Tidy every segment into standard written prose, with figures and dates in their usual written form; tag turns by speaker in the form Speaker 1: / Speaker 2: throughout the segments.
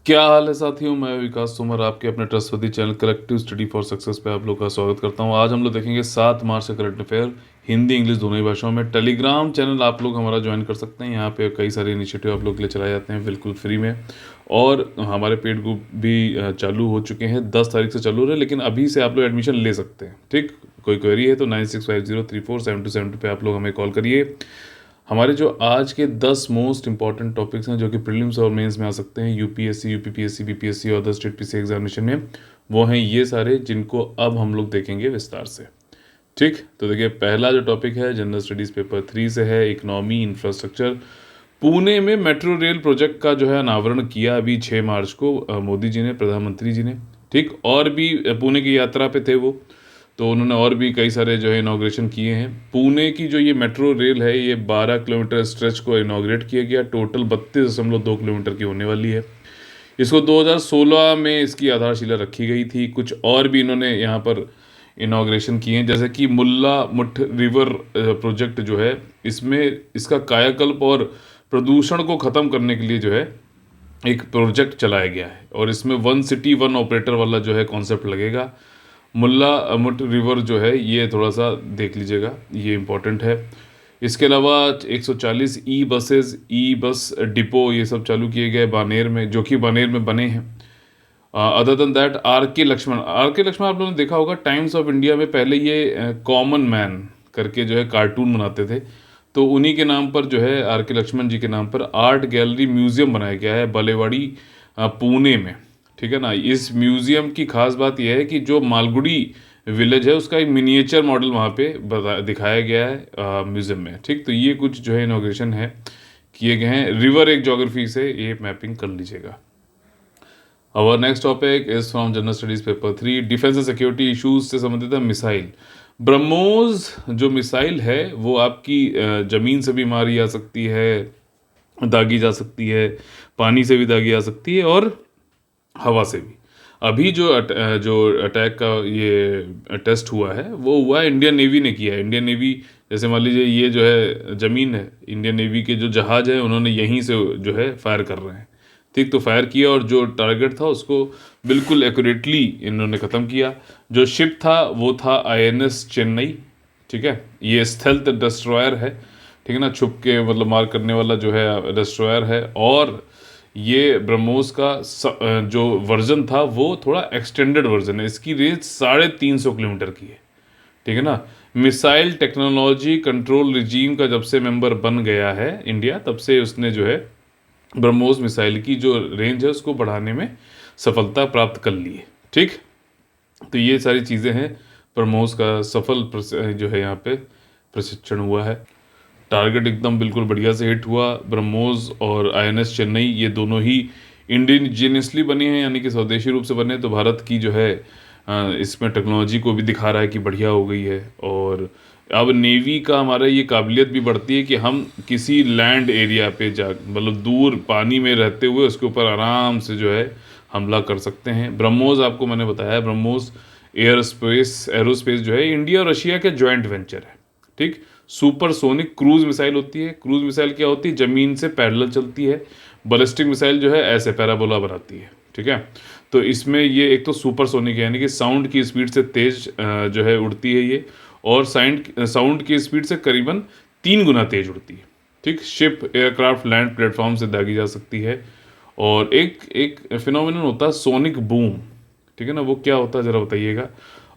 Speaker 1: क्या हाल है साथियों। मैं विकास तोमर आपके अपने trustworthy channel collective study for success पे आप लोग का स्वागत करता हूं। आज हम लोग देखेंगे 7 मार्च से करंट अफेयर हिंदी इंग्लिश दोनों ही भाषाओं में। टेलीग्राम चैनल आप लोग हमारा ज्वाइन कर सकते हैं। यहाँ पे कई सारे इनिशिएटिव आप लोग के लिए चलाए जाते हैं बिल्कुल फ्री में। और हमारे पेड ग्रुप भी चालू हो चुके हैं। 10 तारीख से चालू हो रहे हैं, लेकिन अभी से आप लोग एडमिशन ले सकते हैं। ठीक, कोई क्वेरी है तो 9650347272 पे आप लोग हमें कॉल करिए। हमारे जो आज के 10 मोस्ट इंपॉर्टेंट टॉपिक्स हैं जो कि प्रीलिम्स और मेंस में आ सकते हैं यूपीएससी, यूपीपीएससी, बीपीएससी और अदर स्टेट पीसी एग्जामिनेशन में, वो हैं ये सारे जिनको अब हम लोग देखेंगे विस्तार से। ठीक, तो देखिए पहला जो टॉपिक है जनरल स्टडीज़ पेपर 3 से है, इकोनॉमी इंफ्रास्ट्रक्चर। पुणे में मेट्रो रेल प्रोजेक्ट का जो है अनावरण किया अभी 6 मार्च को मोदी जी ने, प्रधानमंत्री जी ने। ठीक, और भी पुणे की यात्रा पे थे वो, तो उन्होंने और भी कई सारे जो है इनाग्रेशन किए हैं। पुणे की जो ये मेट्रो रेल है, ये 12 किलोमीटर स्ट्रेच को इनाग्रेट किया गया। टोटल 32.2 किलोमीटर की होने वाली है। इसको 2016 में इसकी आधारशिला रखी गई थी। कुछ और भी इन्होंने यहाँ पर इनाग्रेशन किए हैं, जैसे कि मुल्ला मुठ रिवर प्रोजेक्ट जो है, इसमें इसका कायाकल्प और प्रदूषण को ख़त्म करने के लिए जो है एक प्रोजेक्ट चलाया गया है। और इसमें वन सिटी वन ऑपरेटर वाला जो है कॉन्सेप्ट लगेगा। मुल्ला मुट रिवर जो है ये थोड़ा सा देख लीजिएगा, ये इम्पोर्टेंट है। इसके अलावा 140 ई बसेस, ई बस डिपो ये सब चालू किए गए बानेर में, जो कि बानेर में बने हैं। अदर देन दैट आर के लक्ष्मण आप लोगों ने देखा होगा, टाइम्स ऑफ इंडिया में पहले ये कॉमन मैन करके जो है कार्टून बनाते थे। तो उन्हीं के नाम पर जो है आर के लक्ष्मण जी के नाम पर आर्ट गैलरी म्यूजियम बनाया गया है बालेवाड़ी पुणे में। ठीक है ना। इस म्यूजियम की खास बात यह है कि जो मालगुडी विलेज है उसका एक मिनिएचर मॉडल वहाँ पे दिखाया गया है म्यूजियम में। ठीक, तो ये कुछ जो है इनोग्रेशन है किए गए हैं। रिवर एक ज्योग्राफी से ये मैपिंग कर लीजिएगा। Our next topic is from general studies paper 3, defence and security issues से संबंधित है मिसाइल। ब्रह्मोस जो मिसाइल है वो आपकी ज़मीन से भी मारी जा सकती है, दागी जा सकती है, पानी से भी दागी जा सकती है और हवा से भी। अभी जो अटैक का ये टेस्ट हुआ है वो हुआ है, इंडियन नेवी ने किया है। इंडियन नेवी, जैसे मान लीजिए ये जो है ज़मीन है, इंडियन नेवी के जो जहाज़ हैं उन्होंने यहीं से जो है फायर कर रहे हैं। ठीक, तो फायर किया और जो टारगेट था उसको बिल्कुल एक्यूरेटली इन्होंने ख़त्म किया। जो शिप था वो था आईएनएस चेन्नई। ठीक है, ये स्टेल्थ डिस्ट्रॉयर है। ठीक है ना, छुप के मतलब मार करने वाला जो है डिस्ट्रॉयर है। और ये ब्रह्मोस का जो वर्जन था वो थोड़ा एक्सटेंडेड वर्जन है। इसकी रेंज 350 किलोमीटर की है। ठीक है ना। मिसाइल टेक्नोलॉजी कंट्रोल रिजीम का जब से मेंबर बन गया है इंडिया, तब से उसने जो है ब्रह्मोस मिसाइल की जो रेंज है उसको बढ़ाने में सफलता प्राप्त कर ली है। ठीक, तो ये सारी चीज़ें हैं। ब्रह्मोस का सफल जो है यहाँ पे प्रशिक्षण हुआ है। टारगेट एकदम बिल्कुल बढ़िया से हिट हुआ। ब्रह्मोस और आईएनएस चेन्नई ये दोनों ही इंडिजिनियसली बने हैं, यानी कि स्वदेशी रूप से बने। तो भारत की जो है इसमें टेक्नोलॉजी को भी दिखा रहा है कि बढ़िया हो गई है। और अब नेवी का हमारा ये काबिलियत भी बढ़ती है कि हम किसी लैंड एरिया पे जा, मतलब दूर पानी में रहते हुए उसके ऊपर आराम से जो है हमला कर सकते हैं। ब्रह्मोस आपको मैंने बताया, ब्रह्मोस एरोस्पेस जो है इंडिया और रशिया के जॉइंट वेंचर है। ठीक, सुपरसोनिक क्रूज मिसाइल होती है। क्रूज मिसाइल क्या होती है? ज़मीन से पैरेलल चलती है। बैलिस्टिक मिसाइल जो है ऐसे पैराबोला बनाती है। ठीक है, तो इसमें ये एक तो सुपरसोनिक है, यानी कि साउंड की स्पीड से तेज जो है उड़ती है ये, और साउंड की स्पीड से करीबन 3 गुना तेज उड़ती है। ठीक, शिप, एयरक्राफ्ट, लैंड प्लेटफॉर्म से दागी जा सकती है। और एक एक फिनोमिनन होता है सोनिक बूम। ठीक है ना, वो क्या होता है ज़रा बताइएगा।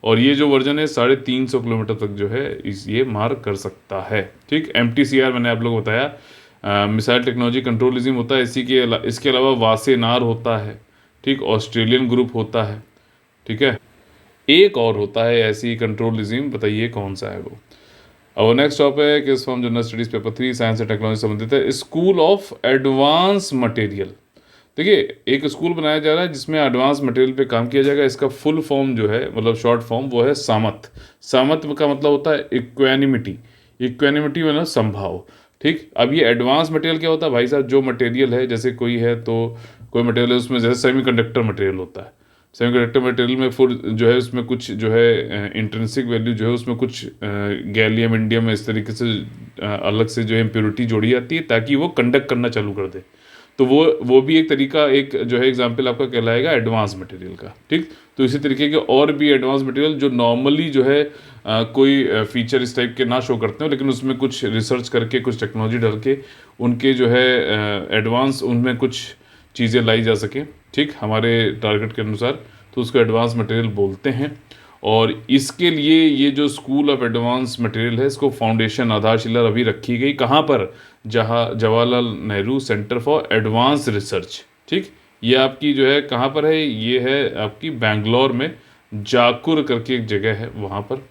Speaker 1: और ये जो वर्जन है 350 किलोमीटर तक जो है ये मार कर सकता है। ठीक, MTCR मैंने आप लोग को बताया, मिसाइल टेक्नोलॉजी कंट्रोलिज्म होता है। इसके अलावा वासेनार होता है। ठीक, ऑस्ट्रेलियन ग्रुप होता है। ठीक है, एक और होता है ऐसी कंट्रोलिज्म, बताइए कौन सा है वो। और next topic is from general studies paper 3, science and technology संबंधित है। School of advance material. देखिए, एक स्कूल बनाया जा रहा है जिसमें एडवांस मटेरियल पे काम किया जाएगा। इसका फुल फॉर्म जो है, मतलब शॉर्ट फॉर्म, वो है सामत। सामत का मतलब होता है इक्वेनिमिटी। इक्वेनिमिटी मतलब संभाव। ठीक, अब ये एडवांस मटेरियल क्या होता है भाई साहब? जो मटेरियल है, जैसे कोई है तो कोई मटेरियल है उसमें, जैसे सेमीकंडक्टर मटेरियल होता है। सेमीकंडक्टर मटेरियल में फिर जो है उसमें कुछ जो है इंट्रिंसिक वैल्यू जो है उसमें कुछ गैलियम, इंडियम, इस तरीके से अलग से जो है इम्प्योरिटी जोड़ी जाती है ताकि वो कंडक्ट करना चालू कर दे। तो वो भी एक तरीका, एक जो है एग्जाम्पल आपका कहलाएगा एडवांस मटेरियल का, ठीक। तो इसी तरीके के और भी एडवांस मटेरियल जो नॉर्मली जो है कोई फीचर इस टाइप के ना शो करते हो, लेकिन उसमें कुछ रिसर्च करके कुछ टेक्नोलॉजी डाल के उनके जो है एडवांस उनमें कुछ चीज़ें लाई जा सकें, ठीक, हमारे टारगेट के अनुसार, तो उसको एडवांस मटेरियल बोलते हैं। और इसके लिए ये जो स्कूल ऑफ एडवांस मटेरियल है, इसको फाउंडेशन आधारशिला अभी रखी गई कहाँ पर, जहाँ Jawaharlal Nehru centre for advance research, ठीक। ये आपकी जो है कहाँ पर है, ये है आपकी बैंगलोर में, जाकुर करके एक जगह है वहाँ पर।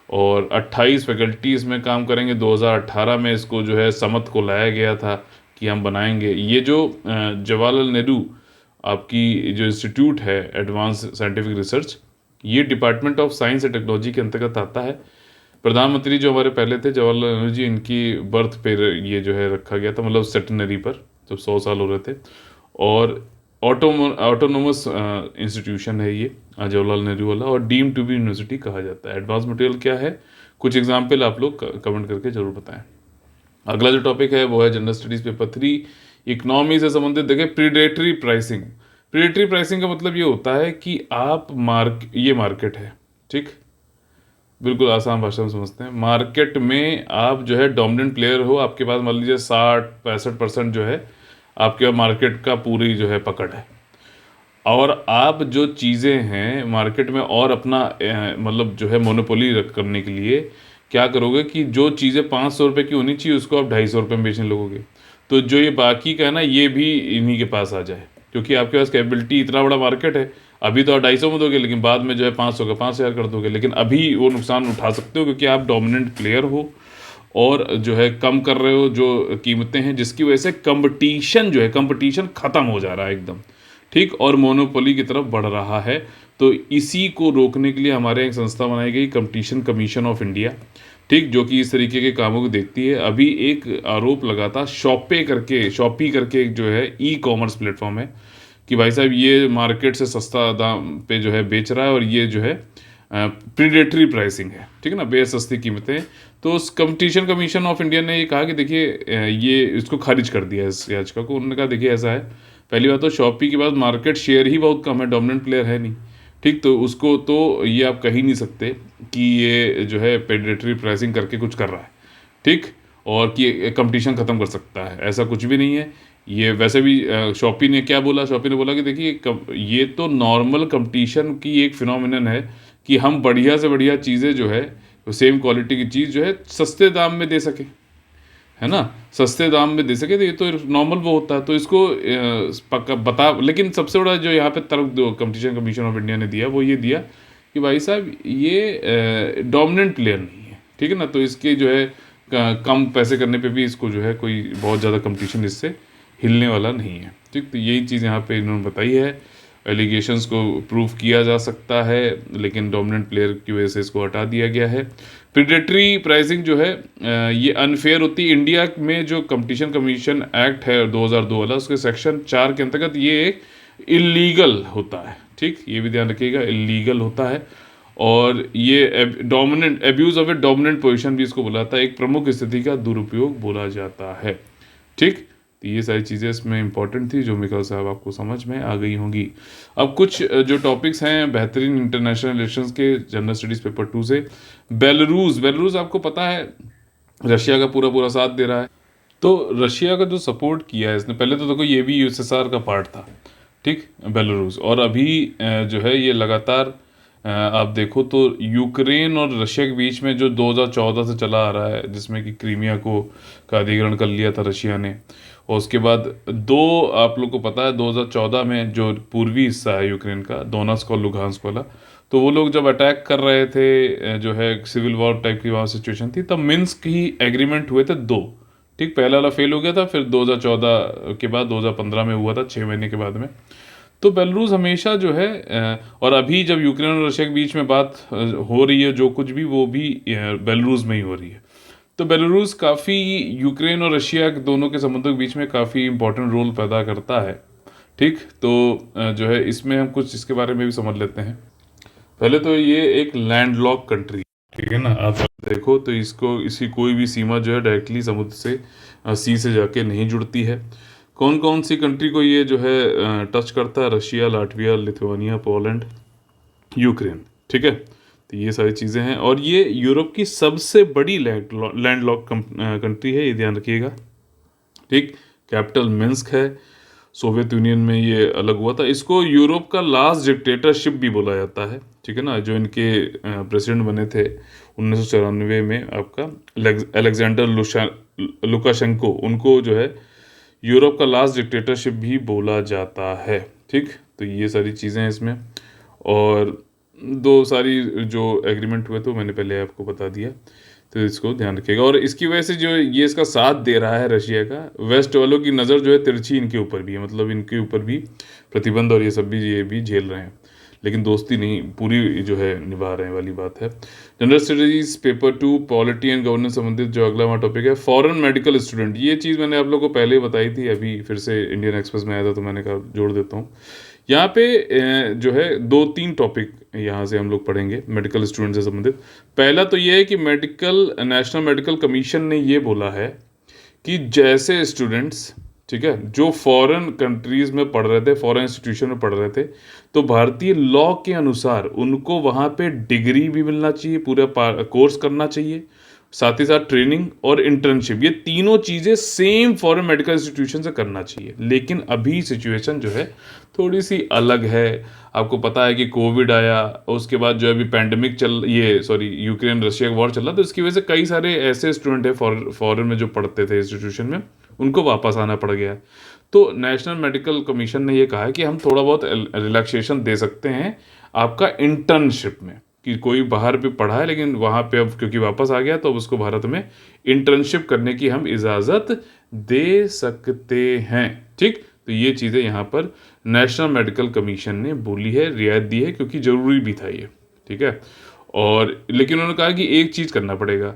Speaker 1: और 28 फैकल्टी इसमें काम करेंगे। 2018 में इसको जो है समत को लाया गया था कि हम बनाएंगे। ये जो जवाहरलाल नेहरू आपकी जो इंस्टीट्यूट है एडवांस साइंटिफिक रिसर्च, ये department of science and technology के अंतर्गत आता है। प्रधानमंत्री जो हमारे पहले थे जवाहरलाल नेहरू जी, इनकी बर्थ पे ये जो है रखा गया था, मतलब सेटेनरी पर, जब 100 साल हो रहे थे। और ऑटोनोमस इंस्टीट्यूशन है ये जवाहरलाल नेहरू वाला, और डीम टू बी यूनिवर्सिटी कहा जाता है। एडवांस मटेरियल क्या है, कुछ एग्जाम्पल आप लोग कमेंट करके जरूर बताएं। अगला जो टॉपिक है वो है जनरल स्टडीज पेपर 3, इकोनॉमी से संबंधित। देखिए, प्रीडेटरी प्राइसिंग। प्रीडेटरी प्राइसिंग का मतलब ये होता है कि आप ये मार्केट है, ठीक, बिल्कुल आसान भाषा में समझते हैं। मार्केट में आप जो है डोमिनेंट प्लेयर हो, आपके पास मान लीजिए 60-65% जो है आपके मार्केट का पूरी जो है पकड़ है। और आप जो चीज़ें हैं मार्केट में और अपना मतलब जो है मोनोपोली करने के लिए क्या करोगे कि जो चीज़ें 500 रुपये की होनी चाहिए उसको आप 250 रुपये में बेचने लगोगे। तो जो ये बाकी का है ना, ये भी इन्हीं के पास आ जाए, क्योंकि आपके पास कैपेबिलिटी, इतना बड़ा मार्केट है। अभी तो आप 250 में दोगे, लेकिन बाद में जो है 500 का 5000 कर दोगे, लेकिन अभी वो नुकसान उठा सकते हो क्योंकि आप डोमिनेंट प्लेयर हो और जो है कम कर रहे हो जो कीमतें हैं, जिसकी वजह से कंपटीशन जो है, कंपटीशन ख़त्म हो जा रहा है एकदम, ठीक, और मोनोपोली की तरफ बढ़ रहा है। तो इसी को रोकने के लिए हमारे यहाँ एक संस्था बनाई गई, कंपटीशन कमीशन ऑफ इंडिया, ठीक, जो कि इस तरीके के कामों को देखती है। अभी एक आरोप लगा था शॉपी करके एक जो है ई कॉमर्स प्लेटफॉर्म है, कि भाई साहब ये मार्केट से सस्ता दाम पे जो है बेच रहा है और ये जो है प्रीडेटरी प्राइसिंग है, ठीक है ना, बेसस्ती कीमतें। तो उस कंपटीशन कमीशन ऑफ इंडिया ने ये कहा कि देखिए ये इसको खारिज कर दिया इस याचिका को। उन्होंने कहा देखिए ऐसा है, पहली बात तो शॉपी के पास मार्केट शेयर ही बहुत कम है, डोमिनेंट प्लेयर है नहीं, ठीक, तो उसको तो ये आप कह ही नहीं सकते कि ये जो है प्रेडेटरी प्राइसिंग करके कुछ कर रहा है, ठीक, और कि कंपटीशन ख़त्म कर सकता है, ऐसा कुछ भी नहीं है। ये वैसे भी शॉपी ने क्या बोला, शॉपी ने बोला कि देखिए ये तो नॉर्मल कंपटीशन की एक फिनोमिनन है कि हम बढ़िया से बढ़िया चीज़ें जो है, सेम क्वालिटी की चीज़ जो है सस्ते दाम में दे सके, है ना, सस्ते दाम में दे सके, तो ये तो नॉर्मल वो होता है। तो इसको पक्का बता, लेकिन सबसे बड़ा जो यहाँ पे तर्क दो कंपटीशन कमीशन ऑफ इंडिया ने दिया वो ये दिया कि भाई साहब ये डोमिनेंट प्लेयर नहीं है, ठीक है ना, तो इसके जो है कम पैसे करने पे भी इसको जो है कोई बहुत ज़्यादा कंपटीशन इससे हिलने वाला नहीं है, ठीक। तो यही चीज़ यहाँ पे इन्होंने बताई है। एलिगेशंस को प्रूव किया जा सकता है, लेकिन डोमिनेंट प्लेयर की वजह से इसको हटा दिया गया है। प्रीडेटरी प्राइसिंग जो है ये अनफेयर होती है। इंडिया में जो कंपटीशन कमीशन एक्ट है 2002 वाला, उसके सेक्शन 4 के अंतर्गत ये एक इलीगल होता है, ठीक, ये भी ध्यान रखिएगा, इलीगल होता है। और ये dominant abuse of A dominant position भी इसको बुलाता है, एक प्रमुख स्थिति का दुरुपयोग बोला जाता है, ठीक। तो ये सारी चीज़ें इसमें इंपॉर्टेंट थी जो मिकल साहब आपको समझ में आ गई होंगी। अब कुछ जो टॉपिक्स हैं बेहतरीन इंटरनेशनल रिलेशंस के जनरल स्टडीज़ पेपर 2 से। बेलारूस आपको पता है रशिया का पूरा पूरा साथ दे रहा है। तो रशिया का जो सपोर्ट किया है इसने, पहले तो देखो ये भी यूएसएसआर का पार्ट था, ठीक, बेलारूस, और अभी जो है ये लगातार आप देखो तो यूक्रेन और रशिया के बीच में जो 2014 से चला आ रहा है, जिसमें कि क्रीमिया का अधिग्रहण कर लिया था रशिया ने, और उसके बाद आप लोग को पता है 2014 में जो पूर्वी हिस्सा है यूक्रेन का, दोनेत्स्क और लुहांस्क वाला, तो वो लोग जब अटैक कर रहे थे, जो है सिविल वॉर टाइप की वहाँ सिचुएशन थी, तब मिन्स्क ही एग्रीमेंट हुए थे 2, ठीक, पहला वाला फेल हो गया था, फिर 2014 के बाद 2015 में हुआ था, 6 महीने के बाद में। तो बेलारूस हमेशा जो है और अभी जब यूक्रेन और रशिया के बीच में बात हो रही है, जो कुछ भी, वो भी बेलारूस में ही हो रही है। तो बेलारूस काफ़ी यूक्रेन और रशिया दोनों के संबंधों के बीच में काफ़ी इंपॉर्टेंट रोल पैदा करता है, ठीक। तो जो है इसमें हम कुछ इसके बारे में भी समझ लेते हैं। पहले तो ये एक लैंडलॉक कंट्री, ठीक है ना, आप देखो तो इसकी कोई भी सीमा जो है डायरेक्टली समुद्र से सी से जाके नहीं जुड़ती है। कौन कौन सी कंट्री को ये जो है टच करता है? Russia, Latvia, Lithuania, Poland, Ukraine. ठीक है, तो ये सारी चीज़ें हैं और ये यूरोप की सबसे बड़ी लैंडलॉक कंट्री है, ये ध्यान रखिएगा। ठीक, कैपिटल मिन्स्क है। सोवियत यूनियन में ये अलग हुआ था। इसको यूरोप का लास्ट डिक्टेटरशिप भी बोला जाता है। ठीक है ना, जो इनके प्रेसिडेंट बने थे 1994 में आपका अलेक्जेंडर लुकाशेंको, उनको जो है यूरोप का लास्ट डिक्टेटरशिप भी बोला जाता है। ठीक, तो ये सारी चीज़ें हैं इसमें। और दो सारी जो एग्रीमेंट हुए तो मैंने पहले आपको बता दिया, तो इसको ध्यान रखिएगा। और इसकी वजह से जो ये इसका साथ दे रहा है रशिया का, वेस्ट वालों की नज़र जो है तिरछी इनके ऊपर भी है, मतलब इनके ऊपर भी प्रतिबंध और ये सब भी ये भी झेल रहे हैं, लेकिन दोस्ती नहीं पूरी जो है निभा रहे हैं वाली बात है। General studies paper 2 polity and governance संबंधित जो अगला हमारा टॉपिक है, फॉरेन मेडिकल स्टूडेंट। ये चीज़ मैंने आप लोगों को पहले ही बताई थी, अभी फिर से इंडियन एक्सप्रेस में आया था तो मैंने कहा जोड़ देता हूँ। यहाँ पे जो है 2-3 टॉपिक यहाँ से हम लोग पढ़ेंगे मेडिकल स्टूडेंट से संबंधित। पहला तो ये है कि नेशनल मेडिकल कमीशन ने ये बोला है कि जैसे स्टूडेंट्स, ठीक है, जो फॉरेन कंट्रीज़ में पढ़ रहे थे, फॉरेन इंस्टीट्यूशन में पढ़ रहे थे, तो भारतीय लॉ के अनुसार उनको वहाँ पे डिग्री भी मिलना चाहिए, पूरा कोर्स करना चाहिए, साथ ही साथ ट्रेनिंग और इंटर्नशिप, ये तीनों चीज़ें सेम फॉरेन मेडिकल इंस्टीट्यूशन से करना चाहिए। लेकिन अभी सिचुएशन जो है थोड़ी सी अलग है। आपको पता है कि कोविड आया, उसके बाद जो है अभी पैंडमिक यूक्रेन रशिया का वॉर चल रहा, तो इसकी वजह से कई सारे ऐसे स्टूडेंट हैं फॉरेन में जो पढ़ते थे इंस्टीट्यूशन में, उनको वापस आना पड़ गया है। तो नेशनल मेडिकल कमीशन ने ये कहा है कि हम थोड़ा बहुत रिलैक्सेशन दे सकते हैं आपका इंटर्नशिप में, कि कोई बाहर भी पढ़ा है लेकिन वहाँ पे अब क्योंकि वापस आ गया तो अब उसको भारत में इंटर्नशिप करने की हम इजाज़त दे सकते हैं। ठीक, तो ये चीज़ें यहाँ पर नेशनल मेडिकल कमीशन ने बोली है, रियायत दी है, क्योंकि ज़रूरी भी था ये। ठीक है, और लेकिन उन्होंने कहा कि एक चीज़ करना पड़ेगा,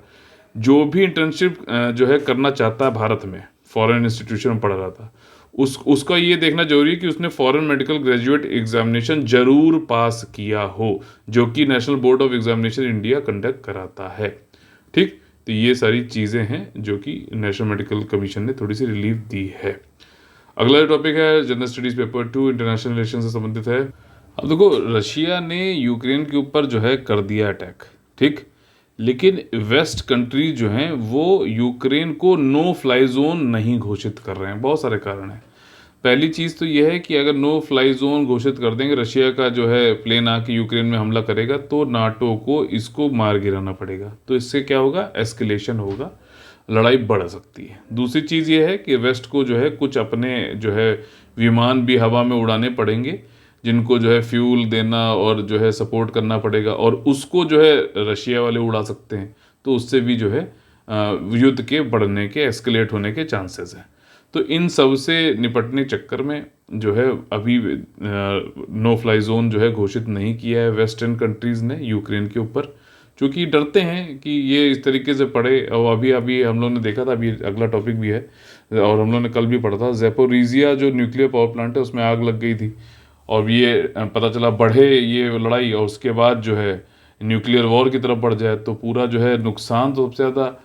Speaker 1: जो भी इंटर्नशिप जो है करना चाहता है भारत में, फॉरेन इंस्टीट्यूशन में पढ़ रहा था, उसका ये देखना जरूरी है कि उसने फॉरेन मेडिकल ग्रेजुएट एग्जामिनेशन जरूर पास किया हो, जो कि national board of examination India conduct कराता है। ठीक, तो ये सारी चीज़ें हैं जो कि नेशनल मेडिकल कमीशन ने थोड़ी सी रिलीफ दी है। अगला टॉपिक है general studies paper 2 international relation से संबंधित है। अब देखो, रशिया ने यूक्रेन के ऊपर जो है कर दिया अटैक, ठीक, लेकिन वेस्ट कंट्री जो हैं वो यूक्रेन को नो फ्लाई जोन नहीं घोषित कर रहे हैं। बहुत सारे कारण हैं। पहली चीज़ तो यह है कि अगर नो फ्लाई जोन घोषित कर देंगे, रशिया का जो है प्लेन आके यूक्रेन में हमला करेगा, तो नाटो को इसको मार गिराना पड़ेगा। तो इससे क्या होगा, एस्केलेशन होगा, लड़ाई बढ़ सकती है। दूसरी चीज़ ये है कि वेस्ट को जो है कुछ अपने जो है विमान भी हवा में उड़ाने पड़ेंगे, जिनको जो है फ्यूल देना और जो है सपोर्ट करना पड़ेगा, और उसको जो है रशिया वाले उड़ा सकते हैं। तो उससे भी जो है युद्ध के बढ़ने के, एस्केलेट होने के चांसेस हैं। तो इन सब से निपटने चक्कर में जो है अभी नो फ्लाई जोन जो है घोषित नहीं किया है वेस्टर्न कंट्रीज़ ने यूक्रेन के ऊपर, क्योंकि डरते हैं कि ये इस तरीके से पड़े। और अभी अभी हम लोग ने देखा था, अभी अगला टॉपिक भी है और हम लोग ने कल भी पढ़ा था, ज़ैपोरिज़िया जो न्यूक्लियर पावर प्लांट है उसमें आग लग गई थी, और ये पता चला बढ़े ये लड़ाई और उसके बाद जो है न्यूक्लियर वॉर की तरफ बढ़ जाए, तो पूरा जो है नुकसान तो सबसे ज़्यादा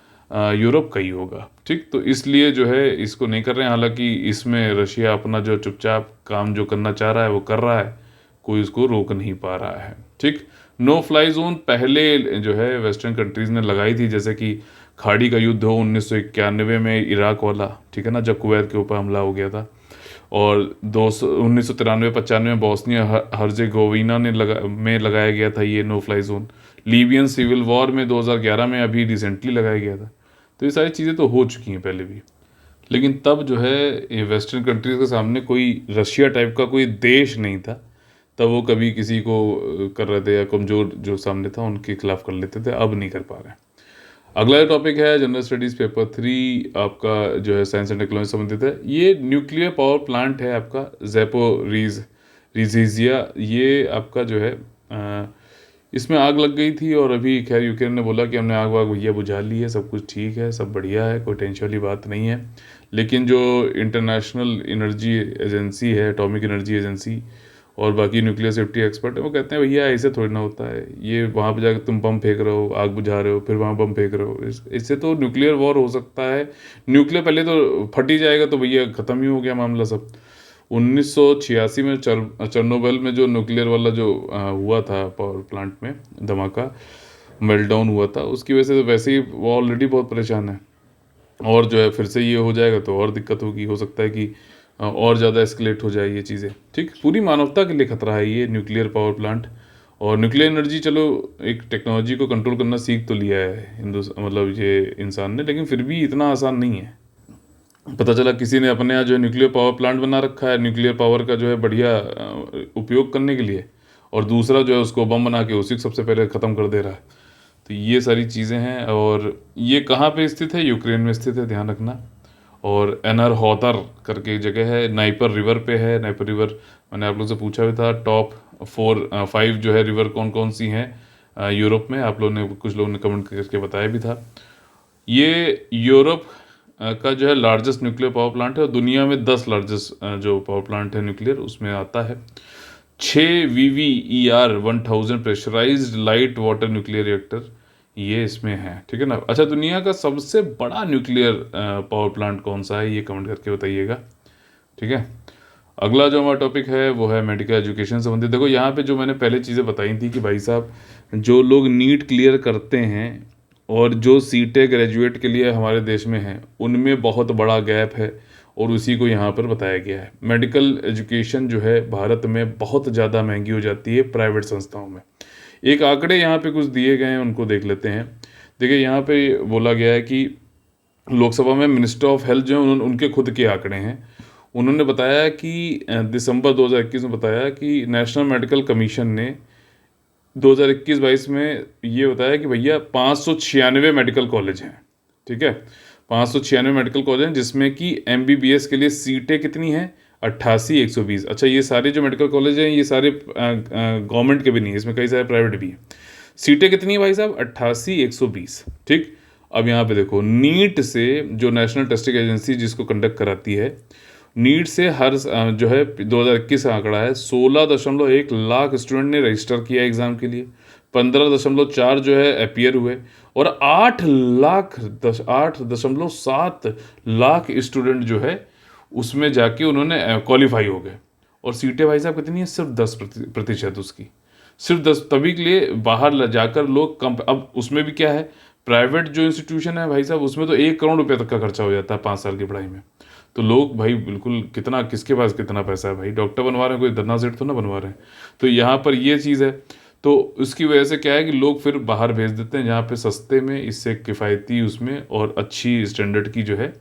Speaker 1: यूरोप का ही होगा। ठीक, तो इसलिए जो है इसको नहीं कर रहे हैं। हालांकि इसमें रशिया अपना जो चुपचाप काम जो करना चाह रहा है वो कर रहा है, कोई उसको रोक नहीं पा रहा है। ठीक, नो फ्लाई जोन पहले जो है वेस्टर्न कंट्रीज़ ने लगाई थी, जैसे कि खाड़ी का युद्ध हो 1991 में इराक वाला, ठीक है ना, जब कुवैत के ऊपर हमला हो गया था, और 1993-95 में बोस्निया हर्जेगोविना में लगाया गया था ये no fly zone. Libyan civil war में 2011 में अभी रिसेंटली लगाया गया था। तो ये सारी चीज़ें तो हो चुकी हैं पहले भी, लेकिन तब जो है ये वेस्टर्न कंट्रीज़ के सामने कोई रशिया टाइप का कोई देश नहीं था, तब वो कभी किसी को कर रहे थे, या कमज़ोर जो सामने था उनके खिलाफ कर लेते थे, अब नहीं कर पा रहे हैं। अगला टॉपिक है जनरल स्टडीज़ पेपर 3 आपका जो है साइंस एंड टेक्नोलॉजी संबंधित है। ये न्यूक्लियर पावर प्लांट है आपका ज़ैपोरिज़िया। ये आपका जो है इसमें आग लग गई थी, और अभी खैर यूक्रेन ने बोला कि हमने आग वाग भैया बुझा ली है, सब कुछ ठीक है, सब बढ़िया है, कोई टेंशन वाली बात नहीं है। लेकिन जो इंटरनेशनल एनर्जी एजेंसी है, एटॉमिक एनर्जी एजेंसी, और बाकी न्यूक्लियर सेफ्टी एक्सपर्ट है, वो कहते हैं भैया ऐसे थोड़ी ना होता है, ये वहाँ पे जाकर तुम बम फेंक रहे हो, आग बुझा रहे हो, फिर वहाँ बम फेंक रहे हो, इससे तो न्यूक्लियर वॉर हो सकता है। न्यूक्लियर पहले तो फट ही जाएगा तो भैया ख़त्म ही हो गया मामला सब। 1986 में चर्नोबिल में जो न्यूक्लियर वाला जो हुआ था पावर प्लांट में धमाका, मेल्टडाउन हुआ था, उसकी वजह से तो वैसे ही वो ऑलरेडी बहुत परेशान है, और जो है फिर से ये हो जाएगा तो और दिक्कत होगी, हो सकता है कि और ज़्यादा एस्केलेट हो जाए ये चीज़ें। ठीक, पूरी मानवता के लिए खतरा है ये न्यूक्लियर पावर प्लांट। और न्यूक्लियर एनर्जी, चलो एक टेक्नोलॉजी को कंट्रोल करना सीख तो लिया है मतलब ये इंसान ने, लेकिन फिर भी इतना आसान नहीं है। पता चला किसी ने अपने यहाँ जो है न्यूक्लियर पावर प्लांट बना रखा है, न्यूक्लियर पावर का जो है बढ़िया उपयोग करने के लिए, और दूसरा जो है उसको बम बना के उसी को सबसे पहले ख़त्म कर दे रहा है। तो ये सारी चीज़ें हैं, और ये कहाँ पे स्थित है? यूक्रेन में स्थित है, ध्यान रखना। और एनर होतर करके एक जगह है, नाइपर रिवर पे है। नाइपर रिवर मैंने आप लोग से पूछा भी था, टॉप 5 जो है रिवर कौन कौन सी हैं यूरोप में, आप लोगों ने, कुछ लोगों ने कमेंट करके बताया भी था। ये यूरोप का जो है लार्जेस्ट न्यूक्लियर पावर प्लांट है, और दुनिया में 10 लार्जेस्ट जो पावर प्लांट है न्यूक्लियर उसमें आता है। 6 VVER 1000 pressurised light water nuclear reactor ये इसमें है, ठीक है ना। अच्छा, दुनिया का सबसे बड़ा न्यूक्लियर पावर प्लांट कौन सा है, ये कमेंट करके बताइएगा, ठीक है। अगला जो हमारा टॉपिक है वो है मेडिकल एजुकेशन संबंधित। देखो यहाँ पे जो मैंने पहले चीज़ें बताई थी कि भाई साहब, जो लोग नीट क्लियर करते हैं और जो सीटें ग्रेजुएट के लिए हमारे देश में हैं, उनमें बहुत बड़ा गैप है, और उसी को यहाँ पर बताया गया है। मेडिकल एजुकेशन जो है भारत में बहुत ज़्यादा महंगी हो जाती है प्राइवेट संस्थाओं में। एक आंकड़े यहाँ पे कुछ दिए गए हैं, उनको देख लेते हैं। देखिए यहाँ पे बोला गया है कि लोकसभा में मिनिस्टर ऑफ हेल्थ जो है उनके खुद के आंकड़े हैं। उन्होंने बताया कि दिसंबर 2021 में बताया कि नेशनल मेडिकल कमीशन ने 2021-22 में ये बताया कि भैया 596 मेडिकल कॉलेज हैं, ठीक है। 596 मेडिकल कॉलेज हैं, जिसमें कि MBBS के लिए सीटें कितनी हैं? 88,120। अच्छा, ये सारे जो मेडिकल कॉलेज हैं ये सारे गवर्नमेंट के भी नहीं है, इसमें कई सारे प्राइवेट भी हैं। सीटें कितनी है भाई साहब? 88,120, ठीक। अब यहाँ पे देखो, नीट से जो नेशनल टेस्टिंग एजेंसी जिसको कंडक्ट कराती है, नीट से हर जो है 2021 का आंकड़ा है, 16.1 लाख स्टूडेंट ने रजिस्टर किया एग्ज़ाम के लिए, 15.4 जो है अपीयर हुए, और 8.7 लाख स्टूडेंट जो है उसमें जाके उन्होंने क्वालिफाई हो गए। और सीटें भाई साहब कितनी है? सिर्फ 10% उसकी, सिर्फ 10। तभी के लिए बाहर जाकर लोग कम। अब उसमें भी क्या है, प्राइवेट जो इंस्टीट्यूशन है भाई साहब, उसमें तो 1 करोड़ रुपये तक का खर्चा हो जाता है 5 साल की पढ़ाई में। तो लोग भाई बिल्कुल, कितना, किसके पास कितना पैसा है भाई? डॉक्टर बनवा रहे हैं, कोई धन्ना सेठ तो ना बनवा रहे हैं। तो यहाँ पर ये चीज़ है, तो उसकी वजह से क्या है कि लोग फिर बाहर भेज देते हैं, जहाँ पे सस्ते में, इससे किफ़ायती उसमें और अच्छी स्टैंडर्ड की जो है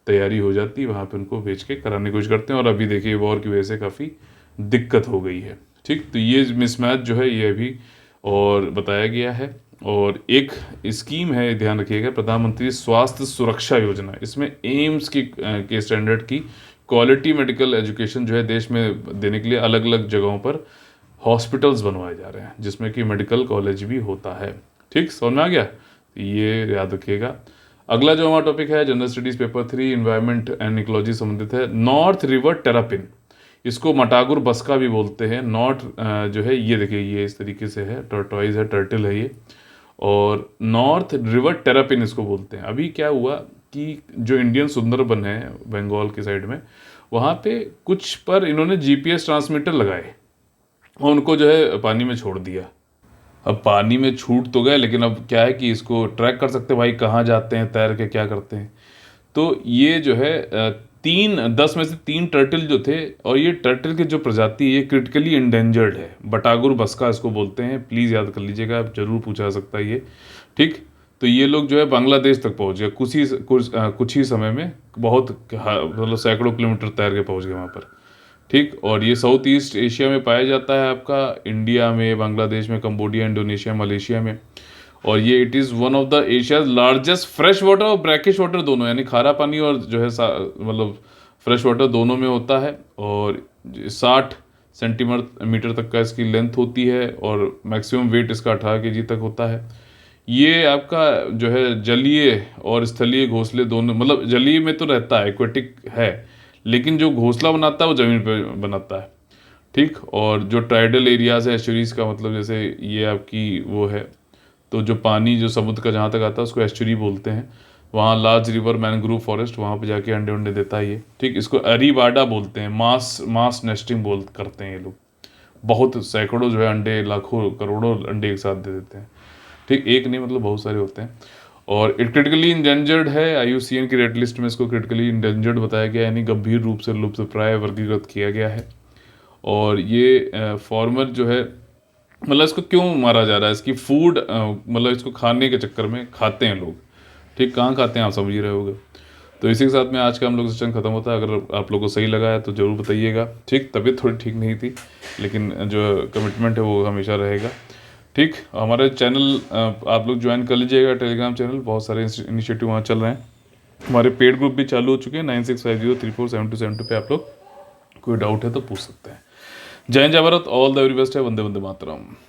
Speaker 1: तैयारी हो जाती है, वहाँ पे उनको भेज के कराने की कोशिश करते हैं। और अभी देखिए वॉर की वजह से काफ़ी दिक्कत हो गई है, ठीक। तो ये मिसमैच जो है ये अभी और बताया गया है। और एक स्कीम है, ध्यान रखिएगा, प्रधानमंत्री स्वास्थ्य सुरक्षा योजना। इसमें एम्स के स्टैंडर्ड की क्वालिटी मेडिकल एजुकेशन जो है देश में देने के लिए अलग अलग जगहों पर हॉस्पिटल्स बनवाए जा रहे हैं, जिसमें कि मेडिकल कॉलेज भी होता है, ठीक। समझ में आ गया? ये याद रखिएगा। अगला जो हमारा टॉपिक है general studies paper 3 environment and ecology संबंधित है। नॉर्थ रिवर टेरापिन, इसको मटागुर बसका भी बोलते हैं। जो है ये देखिए, ये इस तरीके से है, टर्टवाइज है, टर्टल है ये, और नॉर्थ रिवर टेरापिन इसको बोलते हैं। अभी क्या हुआ कि जो इंडियन सुंदरबन है बंगाल की साइड में, वहाँ पे कुछ पर इन्होंने GPS ट्रांसमीटर लगाए और उनको जो है पानी में छोड़ दिया। अब पानी में छूट तो गए, लेकिन अब क्या है कि इसको ट्रैक कर सकते हैं भाई, कहाँ जाते हैं, तैर के क्या करते हैं। तो ये जो है 10 में से 3 टर्टल जो थे, और ये टर्टल की जो प्रजाति है ये क्रिटिकली इंडेंजर्ड है, बटागुर बसका इसको बोलते हैं। प्लीज़ याद कर लीजिएगा, जरूर पूछा जा सकता है ये, ठीक। तो ये लोग जो है बांग्लादेश तक पहुँच गए कुछ ही समय में, बहुत मतलब सैकड़ों किलोमीटर तैर के पहुँच गए वहाँ पर, ठीक। और ये साउथ ईस्ट एशिया में पाया जाता है, आपका इंडिया में, बांग्लादेश में, कंबोडिया, इंडोनेशिया, मलेशिया में। और ये it is one of the Asia's largest fresh water और ब्रैकिश वाटर दोनों, यानी खारा पानी और जो है मतलब फ्रेश वाटर दोनों में होता है। और 60 सेंटीमीटर तक का इसकी लेंथ होती है, और मैक्सिमम वेट इसका 18 kg तक होता है। ये आपका जो है जलीय और स्थलीय घोंसले दोनों, मतलब जलीय में तो रहता है, एक्वेटिक है, लेकिन जो घोंसला बनाता है वो ज़मीन पे बनाता है, ठीक। और जो ट्राइडल एरियाज़ है एस्चुरीज़ का मतलब जैसे ये आपकी वो है, तो जो पानी जो समुद्र का जहाँ तक आता है उसको एस्चुरी बोलते हैं। वहाँ लार्ज रिवर मैनग्रोव फॉरेस्ट, वहाँ पे जाके अंडे अंडे देता है ये। ठीक। इसको अरीबाडा बोलते हैं, मास मास नेस्टिंग बोल करते हैं ये लोग। बहुत सैकड़ों जो है अंडे, लाखों करोड़ों अंडे एक साथ दे देते हैं। ठीक। एक नहीं, मतलब बहुत सारे होते हैं। और इट क्रिटिकली इंडेंजर्ड है, IUCN की रेड लिस्ट में इसको क्रिटिकली इंडेंजर्ड बताया गया है, यानी गंभीर रूप से लुप्तप्राय वर्गीकृत किया गया है। और ये फॉर्मर जो है, मतलब इसको क्यों मारा जा रहा है, इसकी फूड मतलब इसको खाने के चक्कर में खाते हैं लोग। ठीक। कहाँ खाते हैं आप समझ ही रहे होगे। तो इसी के साथ में आज का हम लोग सेशन खत्म होता है। अगर आप लोगों को सही लगा है तो ज़रूर बताइएगा। ठीक। तबीयत थोड़ी ठीक नहीं थी, लेकिन जो कमिटमेंट है वो हमेशा रहेगा। ठीक। हमारे चैनल आप लोग ज्वाइन कर लीजिएगा, टेलीग्राम चैनल, बहुत सारे इनिशिएटिव वहाँ चल रहे हैं। हमारे पेड ग्रुप भी चालू हो चुके हैं, 9650347272 पे आप लोग कोई डाउट है तो पूछ सकते हैं। जय हिंद, जय Bharat, all the very best है। वंदे वंदे मातरम।